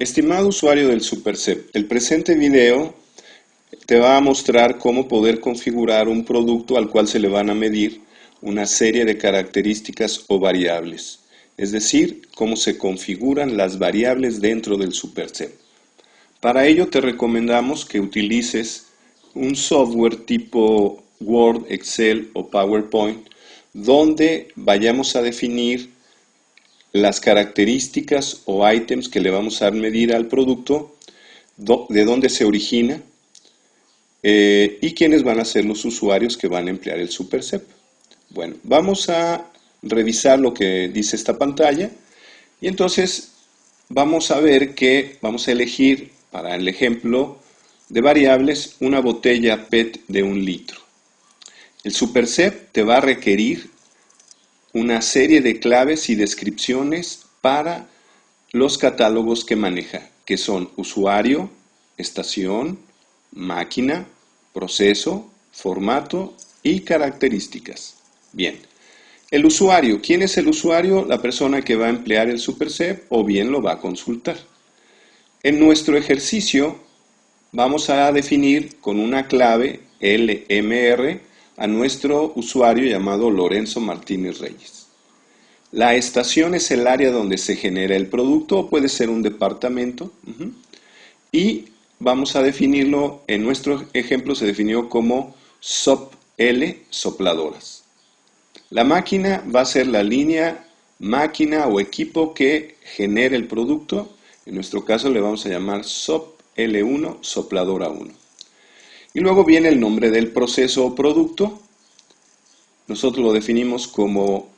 Estimado usuario del SuperCep, el presente video te va a mostrar cómo poder configurar un producto al cual se le van a medir una serie de características o variables, es decir, cómo se configuran las variables dentro del SuperCep. Para ello te recomendamos que utilices un software tipo Word, Excel o PowerPoint donde vayamos a definir las características o ítems que le vamos a medir al producto, de dónde se origina y quiénes van a ser los usuarios que van a emplear el SuperCep. Bueno, vamos a revisar lo que dice esta pantalla y entonces vamos a ver que vamos a elegir para el ejemplo de variables una botella PET de 1 litro. El SuperCep te va a requerir una serie de claves y descripciones para los catálogos que maneja, que son usuario, estación, máquina, proceso, formato y características. Bien, el usuario. ¿Quién es el usuario? La persona que va a emplear el SuperCep o bien lo va a consultar. En nuestro ejercicio vamos a definir con una clave LMR a nuestro usuario llamado Lorenzo Martínez Reyes. La estación es el área donde se genera el producto o puede ser un departamento. Y vamos a definirlo, en nuestro ejemplo se definió como SOP-L, sopladoras. La máquina va a ser la línea máquina o equipo que genere el producto. En nuestro caso le vamos a llamar SOP-L1, sopladora 1. Y luego viene el nombre del proceso o producto. Nosotros lo definimos como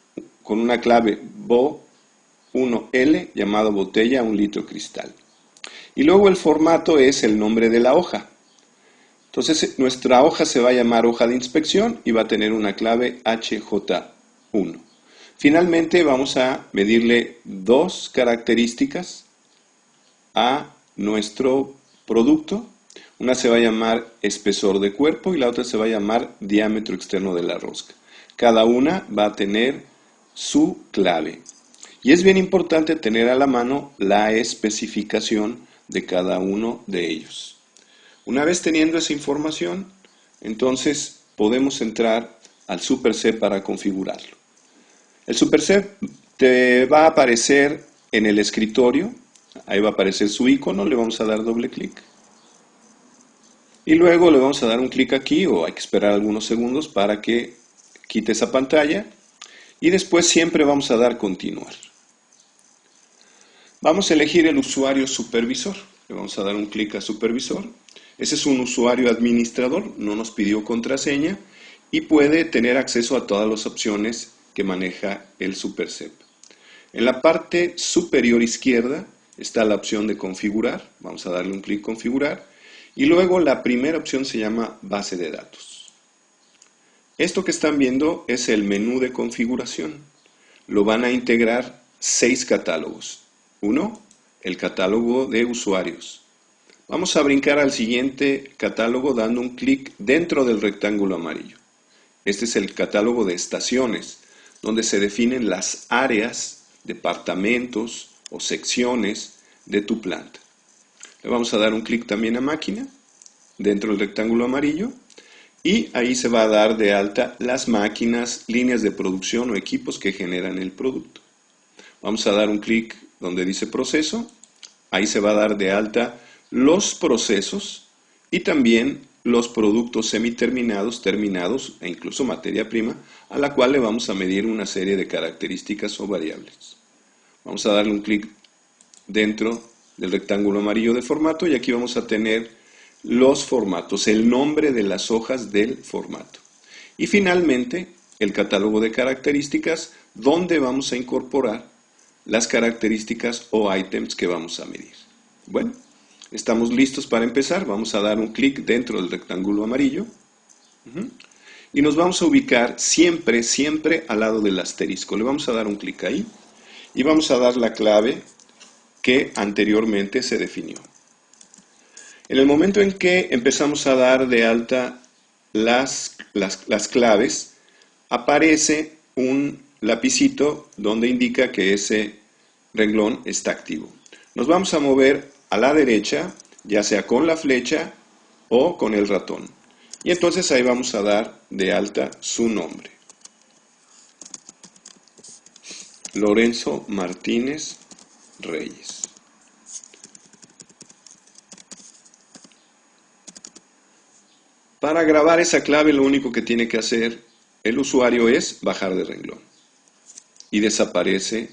con una clave BO1L llamado botella 1 litro cristal. Y luego el formato es el nombre de la hoja. Entonces nuestra hoja se va a llamar hoja de inspección y va a tener una clave HJ1. Finalmente vamos a medirle dos características a nuestro producto. Una se va a llamar espesor de cuerpo y la otra se va a llamar diámetro externo de la rosca. Cada una va a tener su clave. Y es bien importante tener a la mano la especificación de cada uno de ellos. Una vez teniendo esa información, entonces podemos entrar al SuperCep para configurarlo. El SuperCep te va a aparecer en el escritorio, ahí va a aparecer su icono, le vamos a dar doble clic. Y luego le vamos a dar un clic aquí, o hay que esperar algunos segundos para que quite esa pantalla. Y después siempre vamos a dar continuar. Vamos a elegir el usuario supervisor. Le vamos a dar un clic a supervisor. Ese es un usuario administrador, no nos pidió contraseña y puede tener acceso a todas las opciones que maneja el SuperCep. En la parte superior izquierda está la opción de configurar. Vamos a darle un clic configurar. Y luego la primera opción se llama base de datos. Esto que están viendo es el menú de configuración. Lo van a integrar 6 catálogos. 1. El catálogo de usuarios. Vamos a brincar al siguiente catálogo dando un clic dentro del rectángulo amarillo. Este es el catálogo de estaciones, donde se definen las áreas, departamentos o secciones de tu planta. Le vamos a dar un clic también a máquina, dentro del rectángulo amarillo, y ahí se va a dar de alta las máquinas, líneas de producción o equipos que generan el producto. Vamos a dar un clic donde dice proceso, ahí se va a dar de alta los procesos y también los productos semiterminados, terminados e incluso materia prima, a la cual le vamos a medir una serie de características o variables. Vamos a darle un clic dentro del rectángulo amarillo de formato y aquí vamos a tener los formatos, el nombre de las hojas del formato. Y finalmente el catálogo de características donde vamos a incorporar las características o ítems que vamos a medir. Bueno, estamos listos para empezar. Vamos a dar un clic dentro del rectángulo amarillo y nos vamos a ubicar siempre al lado del asterisco. Le vamos a dar un clic ahí y vamos a dar la clave que anteriormente se definió. En el momento en que empezamos a dar de alta las claves, aparece un lapicito donde indica que ese renglón está activo. Nos vamos a mover a la derecha, ya sea con la flecha o con el ratón. Y entonces ahí vamos a dar de alta su nombre. Lorenzo Martínez Reyes. Para grabar esa clave lo único que tiene que hacer el usuario es bajar de renglón. Y desaparece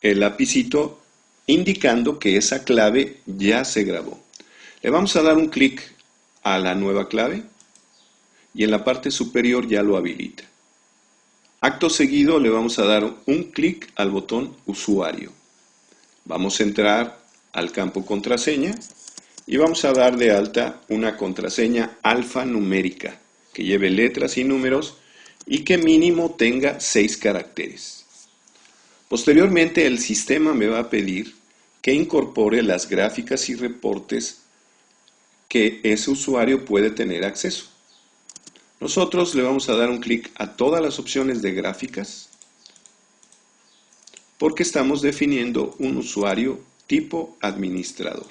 el lapicito indicando que esa clave ya se grabó. Le vamos a dar un clic a la nueva clave y en la parte superior ya lo habilita. Acto seguido le vamos a dar un clic al botón usuario. Vamos a entrar al campo contraseña y vamos a dar de alta una contraseña alfanumérica que lleve letras y números y que mínimo tenga 6 caracteres. Posteriormente el sistema me va a pedir que incorpore las gráficas y reportes que ese usuario puede tener acceso. Nosotros le vamos a dar un clic a todas las opciones de gráficas porque estamos definiendo un usuario tipo administrador.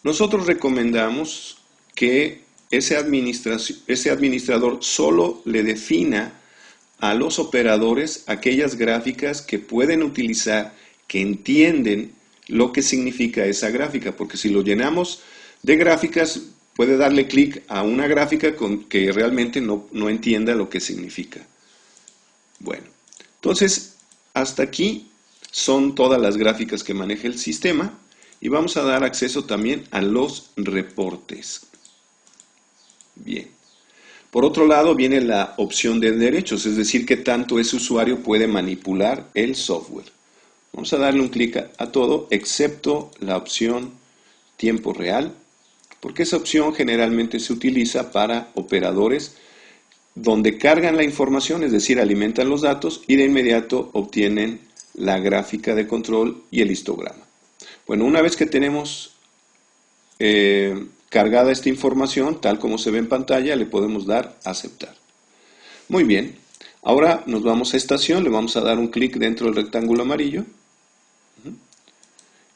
Nosotros recomendamos que ese administrador solo le defina a los operadores aquellas gráficas que pueden utilizar, que entienden lo que significa esa gráfica, porque si lo llenamos de gráficas, puede darle clic a una gráfica que realmente no entienda lo que significa. Bueno, entonces hasta aquí son todas las gráficas que maneja el sistema y vamos a dar acceso también a los reportes. Bien. Por otro lado viene la opción de derechos, es decir, que tanto ese usuario puede manipular el software. Vamos a darle un clic a todo, excepto la opción tiempo real, porque esa opción generalmente se utiliza para operadores donde cargan la información, es decir, alimentan los datos y de inmediato obtienen la gráfica de control y el histograma. Bueno, una vez que tenemos cargada esta información, tal como se ve en pantalla, le podemos dar a aceptar. Muy bien, ahora nos vamos a estación, le vamos a dar un clic dentro del rectángulo amarillo.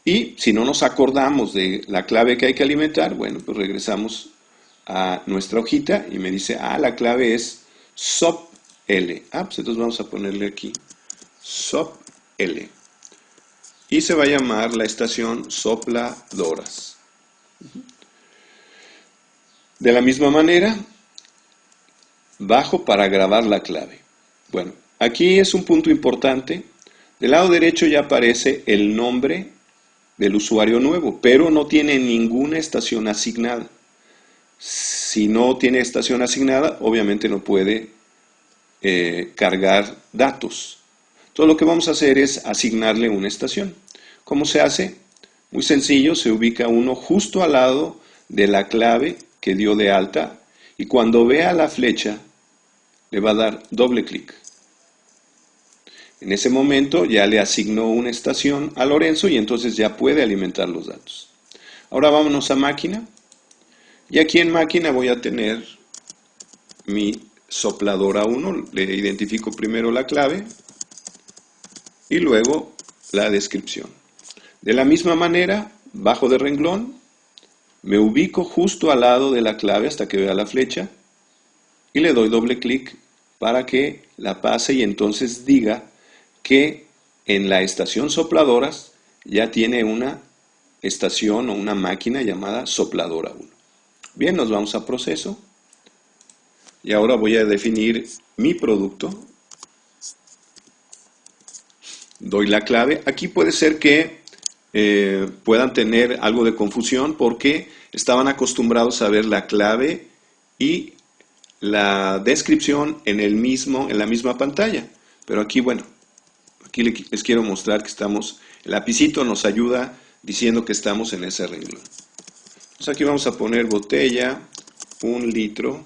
Y si no nos acordamos de la clave que hay que alimentar, bueno, pues regresamos a nuestra hojita y me dice, la clave es SOPL. Pues entonces vamos a ponerle aquí SOPL. Y se va a llamar la estación sopladoras. De la misma manera, bajo para grabar la clave. Bueno, aquí es un punto importante. Del lado derecho ya aparece el nombre del usuario nuevo, pero no tiene ninguna estación asignada. Si no tiene estación asignada, obviamente no puede cargar datos. Todo lo que vamos a hacer es asignarle una estación. ¿Cómo se hace? Muy sencillo, se ubica uno justo al lado de la clave que dio de alta y cuando vea la flecha le va a dar doble clic. En ese momento ya le asignó una estación a Lorenzo y entonces ya puede alimentar los datos. Ahora vámonos a máquina. Y aquí en máquina voy a tener mi sopladora 1. Le identifico primero la clave y luego la descripción. De la misma manera, bajo de renglón, me ubico justo al lado de la clave hasta que vea la flecha y le doy doble clic para que la pase y entonces diga que en la estación sopladoras ya tiene una estación o una máquina llamada sopladora 1. Bien, nos vamos a proceso y ahora voy a definir mi producto. Doy la clave. Aquí puede ser que puedan tener algo de confusión porque estaban acostumbrados a ver la clave y la descripción en la misma pantalla. Pero aquí, bueno, aquí les quiero mostrar que estamos, el lapicito nos ayuda diciendo que estamos en ese renglón. Entonces aquí vamos a poner botella, 1 litro,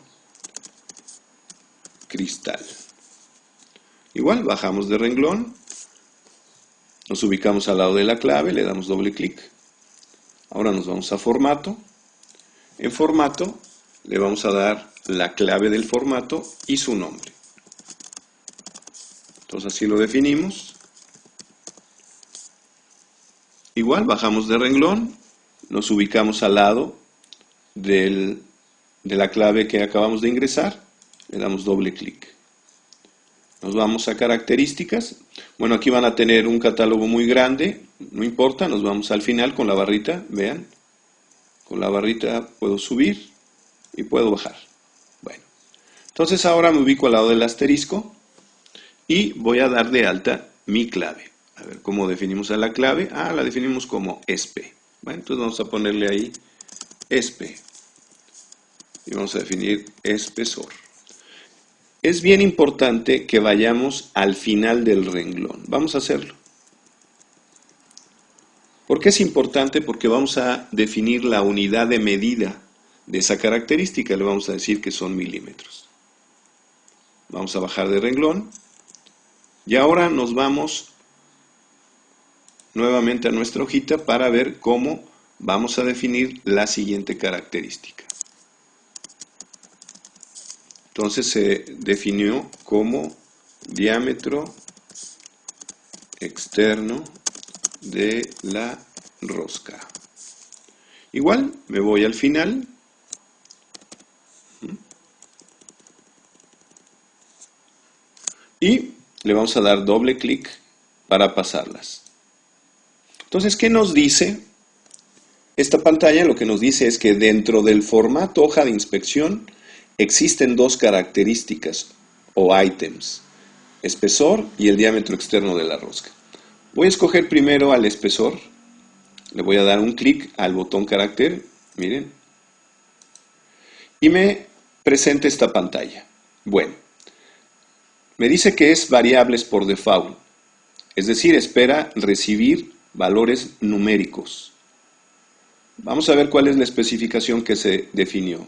cristal. Igual, bajamos de renglón, nos ubicamos al lado de la clave, le damos doble clic. Ahora nos vamos a formato. En formato le vamos a dar la clave del formato y su nombre. Entonces así lo definimos. igual bajamos de renglón, nos ubicamos al lado de la clave que acabamos de ingresar, le damos doble clic. Nos vamos a características. Bueno, aquí van a tener un catálogo muy grande, no importa, nos vamos al final con la barrita, vean. Con la barrita puedo subir y puedo bajar. Bueno, entonces ahora me ubico al lado del asterisco y voy a dar de alta mi clave. A ver, ¿cómo definimos a la clave? La definimos como ESP. Bueno, entonces vamos a ponerle ahí ESP. Y vamos a definir espesor. Es bien importante que vayamos al final del renglón. Vamos a hacerlo. ¿Por qué es importante? Porque vamos a definir la unidad de medida de esa característica. Le vamos a decir que son milímetros. Vamos a bajar de renglón. Y ahora nos vamos nuevamente a nuestra hojita para ver cómo vamos a definir la siguiente característica. Entonces se definió como diámetro externo de la rosca. Igual me voy al final. Y le vamos a dar doble clic para pasarlas. Entonces, ¿qué nos dice? Esta pantalla lo que nos dice es que dentro del formato hoja de inspección existen dos características o ítems, espesor y el diámetro externo de la rosca. Voy a escoger primero al espesor, le voy a dar un clic al botón carácter, miren, y me presenta esta pantalla. Bueno, me dice que es variables por default, es decir, espera recibir valores numéricos. Vamos a ver cuál es la especificación que se definió.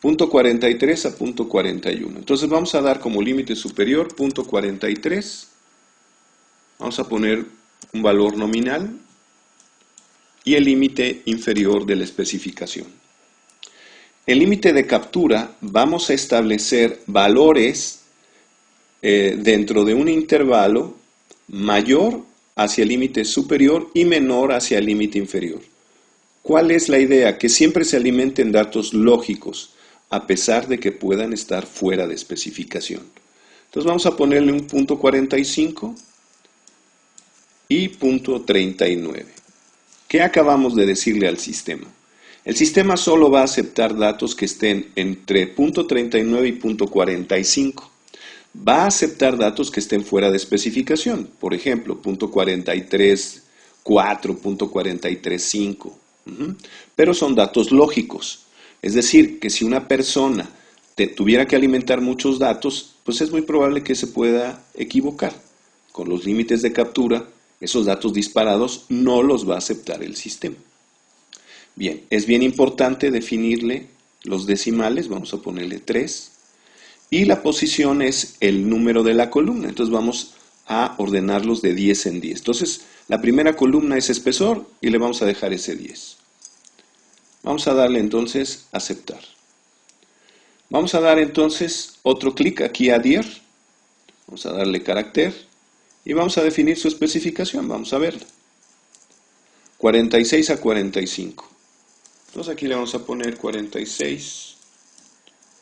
Punto 43 a punto 41. Entonces vamos a dar como límite superior punto 43. Vamos a poner un valor nominal y el límite inferior de la especificación. El límite de captura vamos a establecer valores dentro de un intervalo mayor hacia el límite superior y menor hacia el límite inferior. ¿Cuál es la idea? Que siempre se alimenten datos lógicos, a pesar de que puedan estar fuera de especificación. Entonces vamos a ponerle un punto 45 y punto 39. ¿Qué acabamos de decirle al sistema? El sistema solo va a aceptar datos que estén entre punto 39 y punto 45. Va a aceptar datos que estén fuera de especificación. Por ejemplo, punto 43.4, punto 43.5. Pero son datos lógicos. Es decir, que si una persona tuviera que alimentar muchos datos, pues es muy probable que se pueda equivocar. Con los límites de captura, esos datos disparados no los va a aceptar el sistema. Bien, es bien importante definirle los decimales, vamos a ponerle 3, y la posición es el número de la columna, entonces vamos a ordenarlos de 10 en 10. Entonces, la primera columna es espesor y le vamos a dejar ese 10. Vamos a darle entonces aceptar. Vamos a dar entonces otro clic aquí a adhere. Vamos a darle carácter y vamos a definir su especificación. Vamos a verla. 46 a 45. Entonces aquí le vamos a poner 46,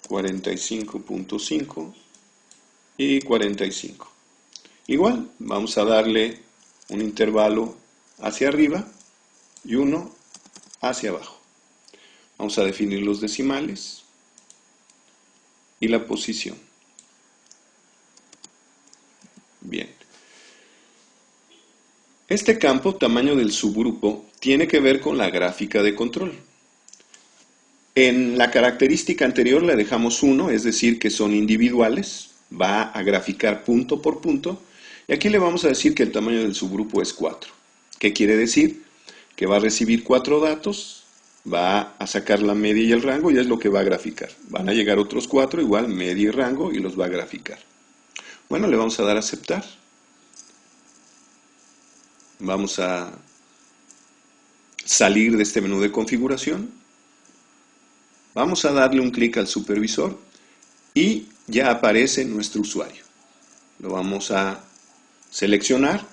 45.5 y 45. Igual vamos a darle un intervalo hacia arriba y uno hacia abajo. Vamos a definir los decimales y la posición. Bien. Este campo, tamaño del subgrupo, tiene que ver con la gráfica de control. En la característica anterior le dejamos 1, es decir, que son individuales. Va a graficar punto por punto. Y aquí le vamos a decir que el tamaño del subgrupo es 4. ¿Qué quiere decir? Que va a recibir 4 datos. Va a sacar la media y el rango y es lo que va a graficar. Van a llegar otros 4, igual media y rango, y los va a graficar. Bueno, le vamos a dar a aceptar. Vamos a salir de este menú de configuración. Vamos a darle un clic al supervisor y ya aparece nuestro usuario. Lo vamos a seleccionar,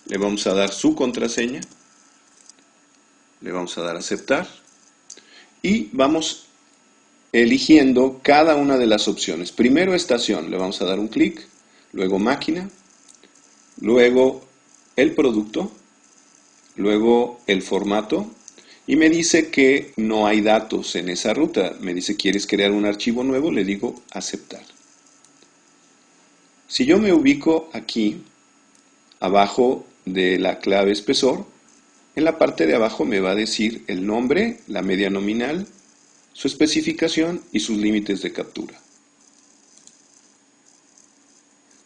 le vamos a dar su contraseña Le vamos a dar a aceptar y vamos eligiendo cada una de las opciones. Primero estación, le vamos a dar un clic, luego máquina, luego el producto, luego el formato y me dice que no hay datos en esa ruta. Me dice, ¿quieres crear un archivo nuevo? Le digo aceptar. Si yo me ubico aquí, abajo de la clave espesor, en la parte de abajo me va a decir el nombre, la media nominal, su especificación y sus límites de captura.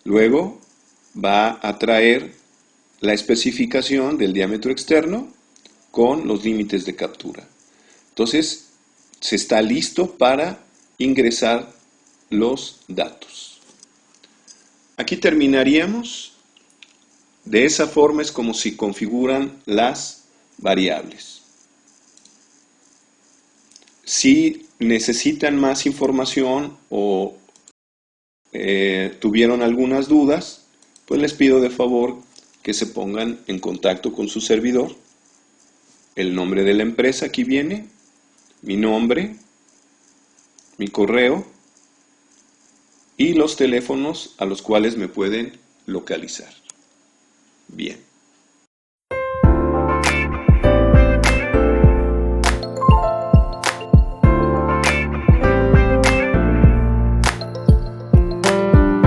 Luego va a traer la especificación del diámetro externo con los límites de captura. Entonces, se está listo para ingresar los datos. Aquí terminaríamos. De esa forma es como se configuran las variables. Si necesitan más información o tuvieron algunas dudas, pues les pido de favor que se pongan en contacto con su servidor. El nombre de la empresa aquí viene, mi nombre, mi correo y los teléfonos a los cuales me pueden localizar. Bien.